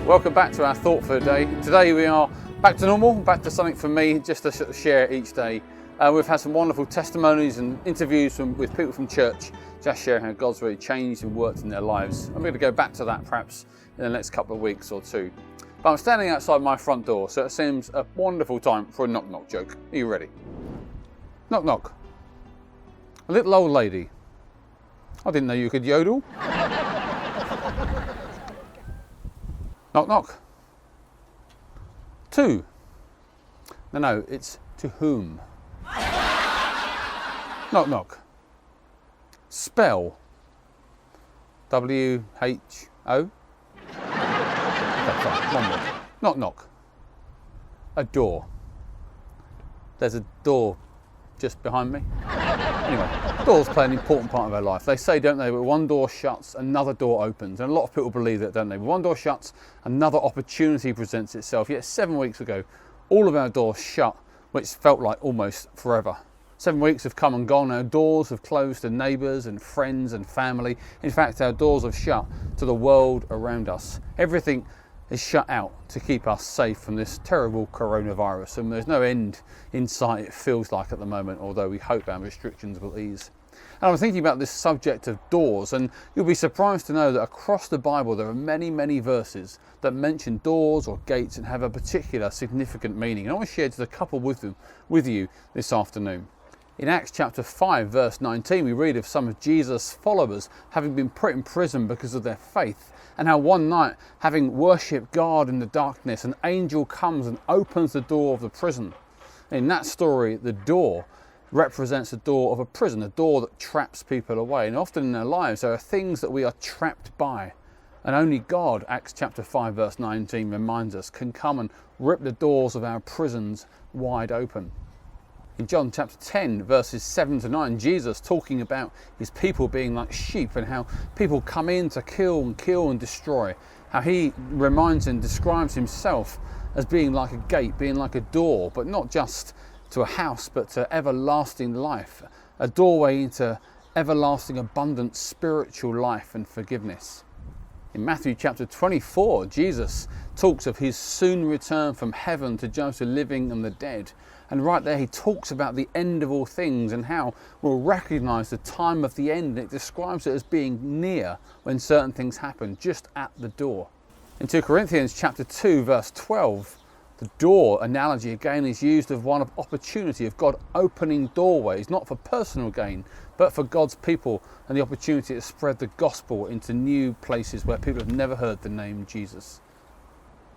Welcome back to our thought for the day. Today we are back to normal, back to something for me just to sort of share each day. We've had some wonderful testimonies and interviews with people from church, just sharing how God's really changed and worked in their lives. I'm going to go back to that perhaps in the next couple of weeks or two. But I'm standing outside my front door, so it seems a wonderful time for a knock knock joke. Are you ready? Knock knock. A little old lady. I didn't know you could yodel. Knock knock. To. No, it's to whom. Knock knock. Spell. W-H-O. That's right, one more. Knock knock. A door. There's a door just behind me. Anyway, doors play an important part of our life. They say, don't they, when one door shuts, another door opens. And a lot of people believe that, don't they? When one door shuts, another opportunity presents itself. Yet 7 weeks ago, all of our doors shut, which felt like almost forever. 7 weeks have come and gone. Our doors have closed to neighbours and friends and family. In fact, our doors have shut to the world around us. Everything is shut out to keep us safe from this terrible coronavirus, and there's no end in sight, it feels like, at the moment, although we hope our restrictions will ease. And I'm thinking about this subject of doors, and you'll be surprised to know that across the Bible there are many verses that mention doors or gates and have a particular significant meaning. And I want to share just a couple with you this afternoon. In Acts chapter 5 verse 19 we read of some of Jesus' followers having been put in prison because of their faith, and how one night, having worshipped God in the darkness, an angel comes and opens the door of the prison. In that story, the door represents the door of a prison, a door that traps people away. And often in our lives there are things that we are trapped by, and only God, Acts chapter 5 verse 19 reminds us, can come and rip the doors of our prisons wide open. In John chapter 10 verses 7 to 9, Jesus talking about his people being like sheep and how people come in to kill and destroy. How he reminds and describes himself as being like a gate, being like a door, but not just to a house, but to everlasting life. A doorway into everlasting abundant spiritual life and forgiveness. In Matthew chapter 24, Jesus talks of his soon return from heaven to judge the living and the dead. And right there he talks about the end of all things and how we'll recognise the time of the end. And it describes it as being near when certain things happen, just at the door. In 2 Corinthians chapter 2 verse 12, the door analogy again is used of one of opportunity, of God opening doorways, not for personal gain, but for God's people and the opportunity to spread the gospel into new places where people have never heard the name Jesus.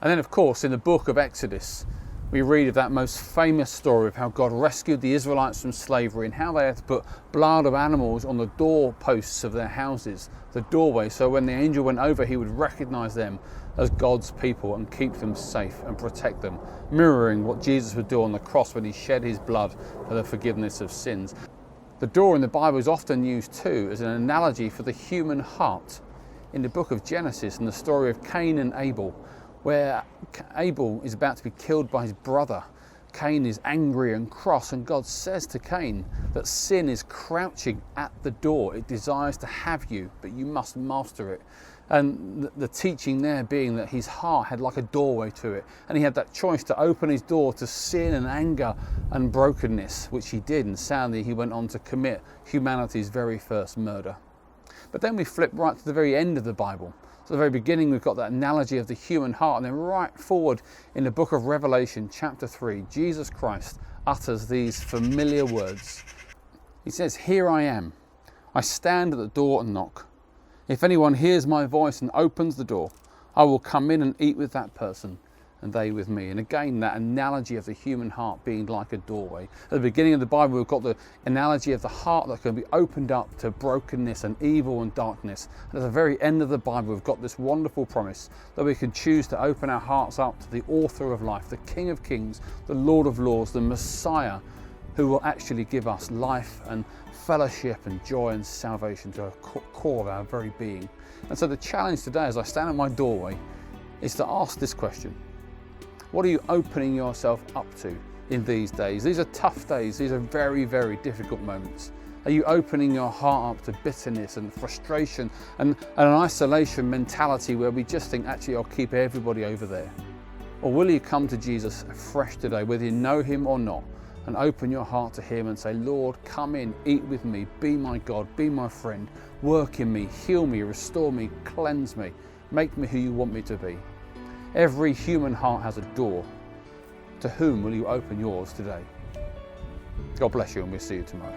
And then of course in the book of Exodus, we read of that most famous story of how God rescued the Israelites from slavery and how they had to put blood of animals on the doorposts of their houses, the doorway, so when the angel went over he would recognise them as God's people and keep them safe and protect them, mirroring what Jesus would do on the cross when he shed his blood for the forgiveness of sins. The door in the Bible is often used too as an analogy for the human heart. In the book of Genesis, in the story of Cain and Abel, where Abel is about to be killed by his brother, Cain is angry and cross, and God says to Cain that sin is crouching at the door. It desires to have you, but you must master it. And the teaching there being that his heart had like a doorway to it, and he had that choice to open his door to sin and anger and brokenness, which he did, and sadly he went on to commit humanity's very first murder. But then we flip right to the very end of the Bible. So at the very beginning we've got that analogy of the human heart, and then right forward in the book of Revelation chapter 3, Jesus Christ utters these familiar words. He says, "Here I am. I stand at the door and knock. If anyone hears my voice and opens the door, I will come in and eat with that person and they with me." And again, that analogy of the human heart being like a doorway. At the beginning of the Bible, we've got the analogy of the heart that can be opened up to brokenness and evil and darkness. And at the very end of the Bible, we've got this wonderful promise that we can choose to open our hearts up to the author of life, the King of Kings, the Lord of Lords, the Messiah, who will actually give us life and fellowship and joy and salvation to the core of our very being. And so the challenge today, as I stand at my doorway, is to ask this question: what are you opening yourself up to in these days? These are tough days. These are very difficult moments. Are you opening your heart up to bitterness and frustration and an isolation mentality where we just think, actually, I'll keep everybody over there? Or will you come to Jesus afresh today, whether you know him or not, and open your heart to him and say, Lord, come in, eat with me, be my God, be my friend, work in me, heal me, restore me, cleanse me, make me who you want me to be. Every human heart has a door. To whom will you open yours today? God bless you, and we'll see you tomorrow.